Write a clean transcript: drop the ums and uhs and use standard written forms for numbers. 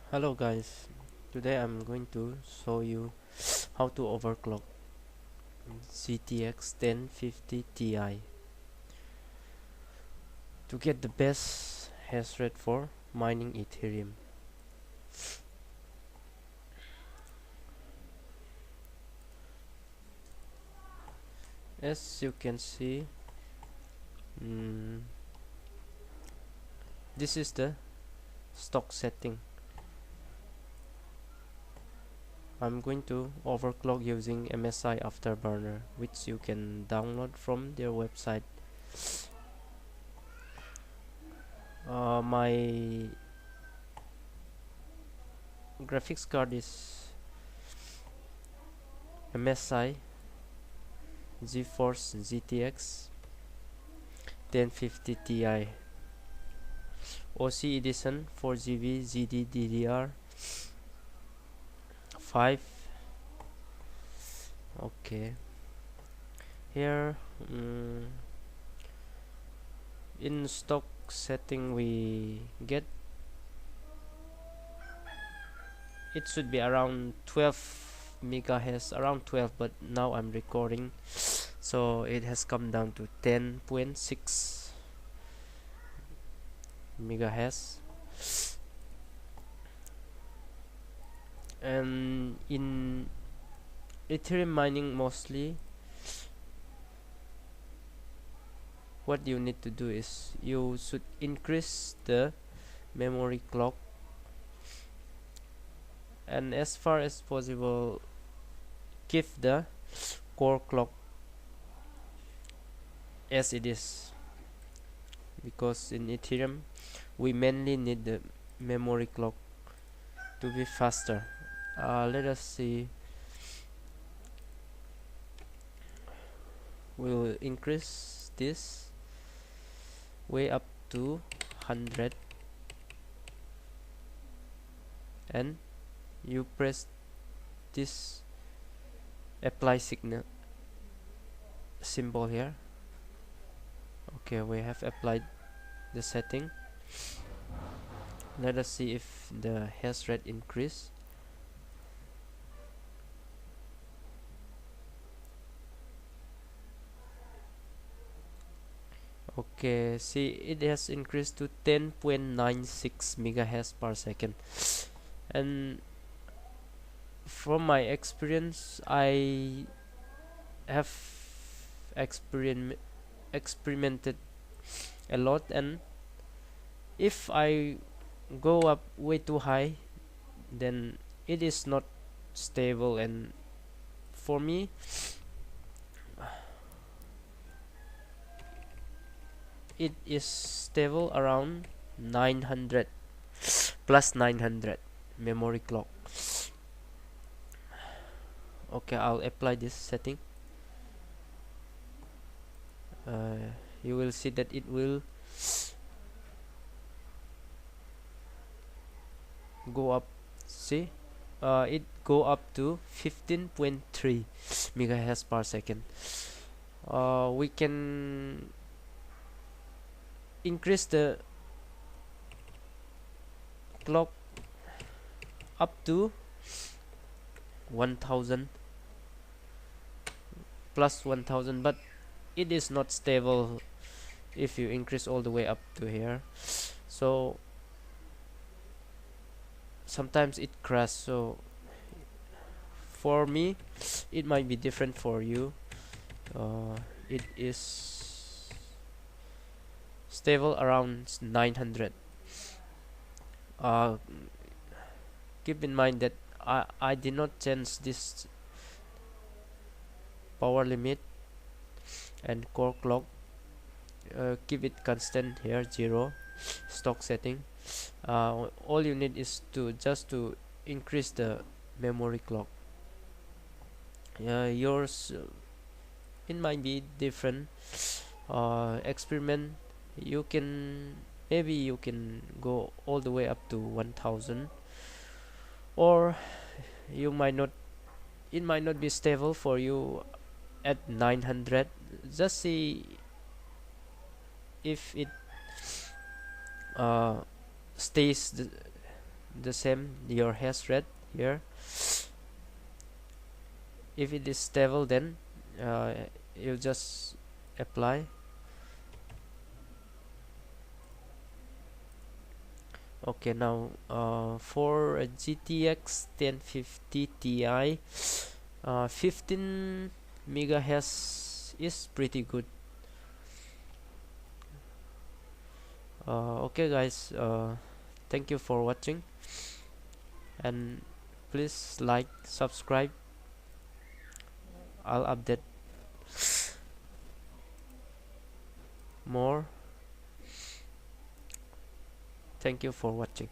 Hello guys, today I'm going to show you how to overclock GTX 1050 Ti to get the best hash rate for mining Ethereum. As you can see, mm, this is the stock setting. I'm going to overclock using MSI After Burner, which you can download from their website. My graphics card is MSI GeForce GTX 1050 Ti OC edition 4GB GDDR5. Okay, here in stock setting we get it should be around 12 megahertz, around 12, but now I'm recording, so it has come down to 10.6 megahertz. And in Ethereum mining, mostly what you need to do is you should increase the memory clock, and as far as possible keep the core clock as it is, because in Ethereum we mainly need the memory clock to be faster. Let us see. We'll increase this way up to 100, and you press this apply signal symbol here. Okay, we have applied the setting. Let us see if the hash rate increase. Okay, see, it has increased to 10.96 megahertz per second. And from my experience, I have experimented a lot, and if I go up way too high, then it is not stable, and for me it is stable around 900 plus 900 memory clock. Okay, I'll apply this setting. You will see that it will go up. See, it go up to 15.3 megahertz per second. We can increase the clock up to 1000 plus 1000, but it is not stable if you increase all the way up to here, so sometimes it crashes. So for me, it might be different for you. It is stable around 900. Keep in mind that I did not change this power limit and core clock. Keep it constant here, 0 stock setting. All you need is to just to increase the memory clock. Yours it might be different. Experiment. You can, maybe you can go all the way up to 1000, or you might not, it might not be stable for you at 900. Just see if it stays the same your hash rate here. If it is stable, then you just apply. Okay, now for a GTX 1050 Ti, 15 megahertz is pretty good. Okay guys, thank you for watching, and please like, subscribe. I'll update more. Thank you for watching.